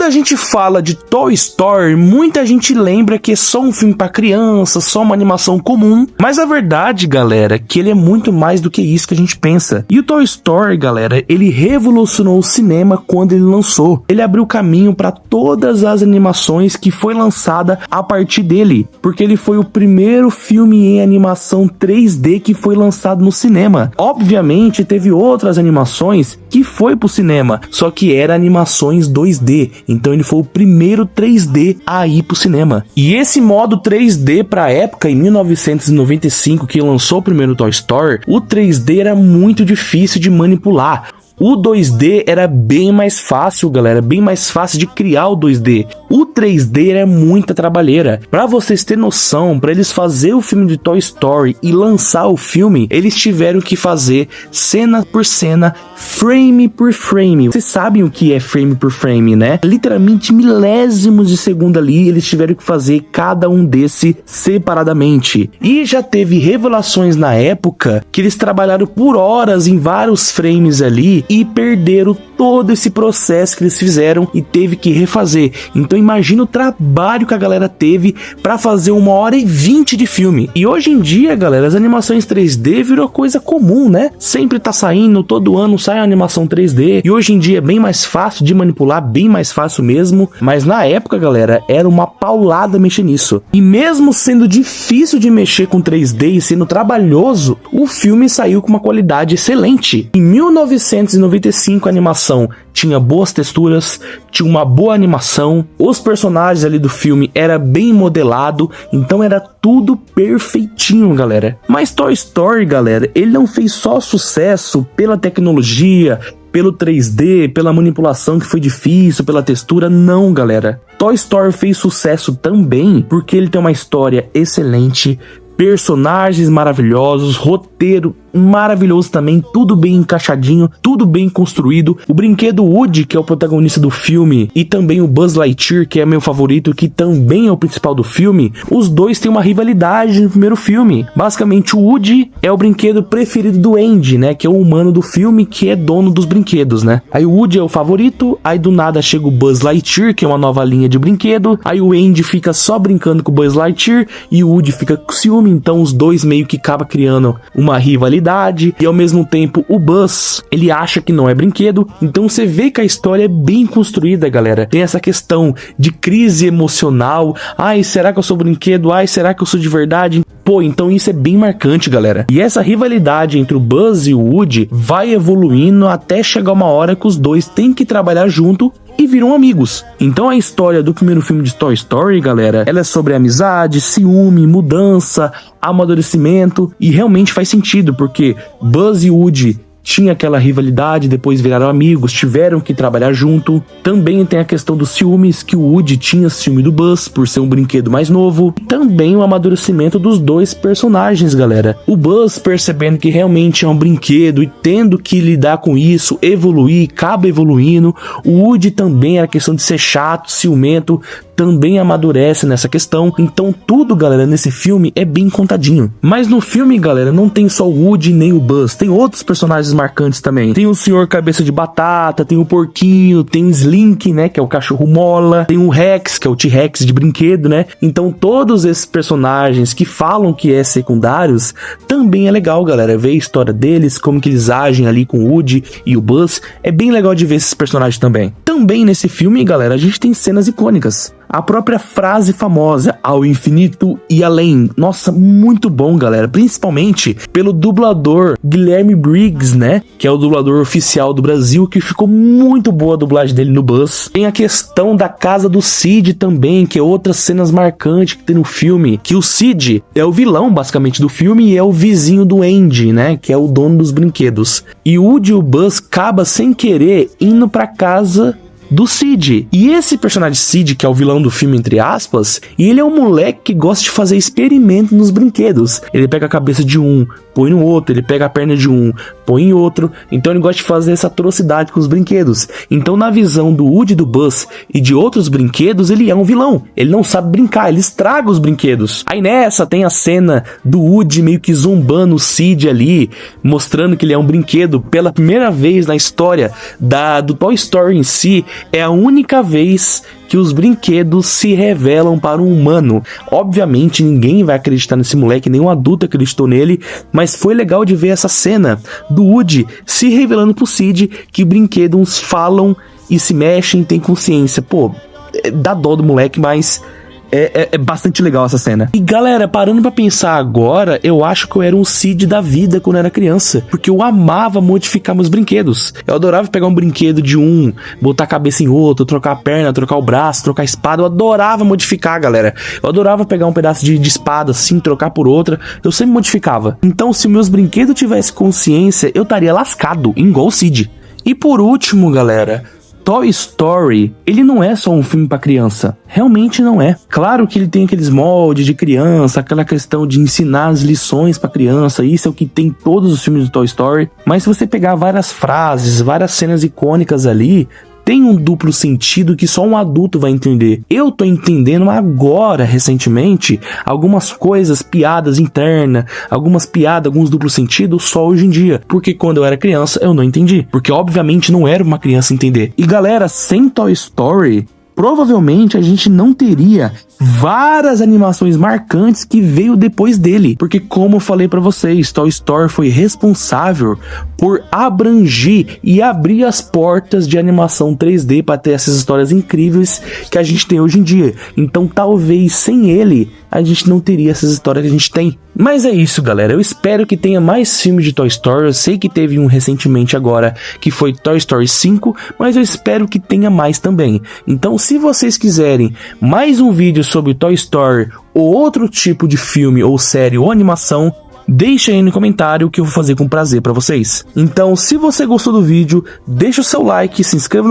Quando a gente fala de Toy Story, muita gente lembra que é só um filme pra criança, só uma animação comum, mas a verdade, galera, é que ele é muito mais do que isso que a gente pensa. E o Toy Story, galera, ele revolucionou o cinema quando ele lançou. Ele abriu caminho para todas as animações que foi lançada a partir dele, porque ele foi o primeiro filme em animação 3D que foi lançado no cinema. Obviamente, teve outras animações que foi pro cinema, só que eram animações 2D, então ele foi o primeiro 3D a ir pro cinema. E esse modo 3D pra época, em 1995, que lançou o primeiro Toy Story, o 3D era muito difícil de manipular. O 2D era bem mais fácil, galera, bem mais fácil de criar o 2D. O 3D era muita trabalheira. Pra vocês terem noção, pra eles fazer o filme de Toy Story e lançar o filme, eles tiveram que fazer cena por cena, frame por frame. Vocês sabem o que é frame por frame, né? Literalmente milésimos de segundo ali, eles tiveram que fazer cada um desse separadamente. E já teve revelações na época que eles trabalharam por horas em vários frames ali e perderam todo esse processo que eles fizeram e teve que refazer. Então imagina o trabalho que a galera teve para fazer 1h20 de filme. E hoje em dia, galera, as animações 3D virou coisa comum, né? Sempre tá saindo, todo ano sai uma animação 3D. E hoje em dia é bem mais fácil de manipular, bem mais fácil mesmo. Mas na época, galera, era uma paulada mexer nisso. E mesmo sendo difícil de mexer com 3D e sendo trabalhoso, o filme saiu com uma qualidade excelente. Em 1995, a animação tinha boas texturas, tinha uma boa animação, os personagens ali do filme era bem modelado, então era tudo perfeitinho, galera. Mas Toy Story, galera, ele não fez só sucesso pela tecnologia, pelo 3D, pela manipulação que foi difícil, pela textura, não, galera. Toy Story fez sucesso também porque ele tem uma história excelente, personagens maravilhosos, roteiro maravilhoso também, tudo bem encaixadinho, tudo bem construído. O brinquedo Woody, que é o protagonista do filme, e também o Buzz Lightyear, que é meu favorito, que também é o principal do filme, os dois têm uma rivalidade no primeiro filme. Basicamente, o Woody é o brinquedo preferido do Andy, né, que é o humano do filme, que é dono dos brinquedos, né. Aí o Woody é o favorito, aí do nada chega o Buzz Lightyear, que é uma nova linha de brinquedo, aí o Andy fica só brincando com o Buzz Lightyear, e o Woody fica com ciúme, então os dois meio que acabam criando uma rivalidade. E ao mesmo tempo o Buzz, ele acha que não é brinquedo, então você vê que a história é bem construída, galera. Tem essa questão de crise emocional, ai, será que eu sou brinquedo? Ai, será que eu sou de verdade? Pô, então isso é bem marcante, galera. E essa rivalidade entre o Buzz e o Woody vai evoluindo até chegar uma hora que os dois têm que trabalhar junto e viram amigos. Então a história do primeiro filme de Toy Story, galera, ela é sobre amizade, ciúme, mudança, amadurecimento, e realmente faz sentido, porque Buzz e Woody tinha aquela rivalidade, depois viraram amigos, tiveram que trabalhar junto. Também tem a questão dos ciúmes, que o Woody tinha ciúme do Buzz por ser um brinquedo mais novo. Também o amadurecimento dos dois personagens, galera. O Buzz percebendo que realmente é um brinquedo e tendo que lidar com isso, evoluir, acaba evoluindo. O Woody também era questão de ser chato, ciumento, também amadurece nessa questão. Então tudo, galera, nesse filme é bem contadinho. Mas no filme, galera, não tem só o Woody nem o Buzz, tem outros personagens marcantes também. Tem o Senhor Cabeça de Batata, tem o Porquinho, tem o Slink, né, que é o cachorro mola, tem o Rex, que é o T-Rex de brinquedo, né. Então todos esses personagens que falam que é secundários, também é legal, galera, ver a história deles, como que eles agem ali com o Woody e o Buzz. É bem legal de ver esses personagens também. Também nesse filme, galera, a gente tem cenas icônicas. A própria frase famosa, ao infinito e além. Nossa, muito bom, galera. Principalmente pelo dublador Guilherme Briggs, né? Que é o dublador oficial do Brasil, que ficou muito boa a dublagem dele no Buzz. Tem a questão da casa do Sid também, que é outras cenas marcantes que tem no filme. Que o Sid é o vilão, basicamente, do filme e é o vizinho do Andy, né? Que é o dono dos brinquedos. E o Woody e o Buzz acaba sem querer indo pra casa do Sid. E esse personagem Sid, que é o vilão do filme, entre aspas, ele é um moleque que gosta de fazer experimento nos brinquedos. Ele pega a cabeça de um, põe no outro, ele pega a perna de um, põe em outro, então ele gosta de fazer essa atrocidade com os brinquedos. Então na visão do Woody, do Buzz e de outros brinquedos, ele é um vilão, ele não sabe brincar, ele estraga os brinquedos. Aí nessa tem a cena do Woody meio que zombando o Sid ali, mostrando que ele é um brinquedo. Pela primeira vez na história do Toy Story em si, é a única vez que os brinquedos se revelam para um humano. Obviamente ninguém vai acreditar nesse moleque, nenhum adulto acreditou nele, mas foi legal de ver essa cena do Woody se revelando pro Sid que brinquedos falam e se mexem, tem consciência. Pô, dá dó do moleque, mas é bastante legal essa cena. E galera, parando pra pensar agora, eu acho que eu era um Sid da vida quando eu era criança, porque eu amava modificar meus brinquedos. Eu adorava pegar um brinquedo de um, botar a cabeça em outro, trocar a perna, trocar o braço, trocar a espada. Eu adorava modificar, galera. Eu adorava pegar um pedaço de espada assim, trocar por outra. Eu sempre modificava. Então, se meus brinquedos tivessem consciência, eu estaria lascado, igual o Sid. E por último, galera, Toy Story, ele não é só um filme pra criança. Realmente não é. Claro que ele tem aqueles moldes de criança, aquela questão de ensinar as lições pra criança, isso é o que tem em todos os filmes do Toy Story. Mas se você pegar várias frases, várias cenas icônicas ali, tem um duplo sentido que só um adulto vai entender. Eu tô entendendo agora, recentemente, algumas coisas, piadas internas, algumas piadas, alguns duplos sentidos só hoje em dia. Porque quando eu era criança, eu não entendi. Porque obviamente não era uma criança entender. E galera, sem Toy Story, provavelmente a gente não teria várias animações marcantes que veio depois dele, porque como eu falei pra vocês, Toy Story foi responsável por abranger e abrir as portas de animação 3D para ter essas histórias incríveis que a gente tem hoje em dia. Então talvez sem ele a gente não teria essas histórias que a gente tem. Mas é isso, galera, eu espero que tenha mais filmes de Toy Story. Eu sei que teve um recentemente agora que foi Toy Story 5, mas eu espero que tenha mais também. Então se vocês quiserem mais um vídeo sobre Toy Story ou outro tipo de filme ou série ou animação, deixa aí no comentário que eu vou fazer com prazer pra vocês. Então se você gostou do vídeo, deixa o seu like, se inscreva no canal.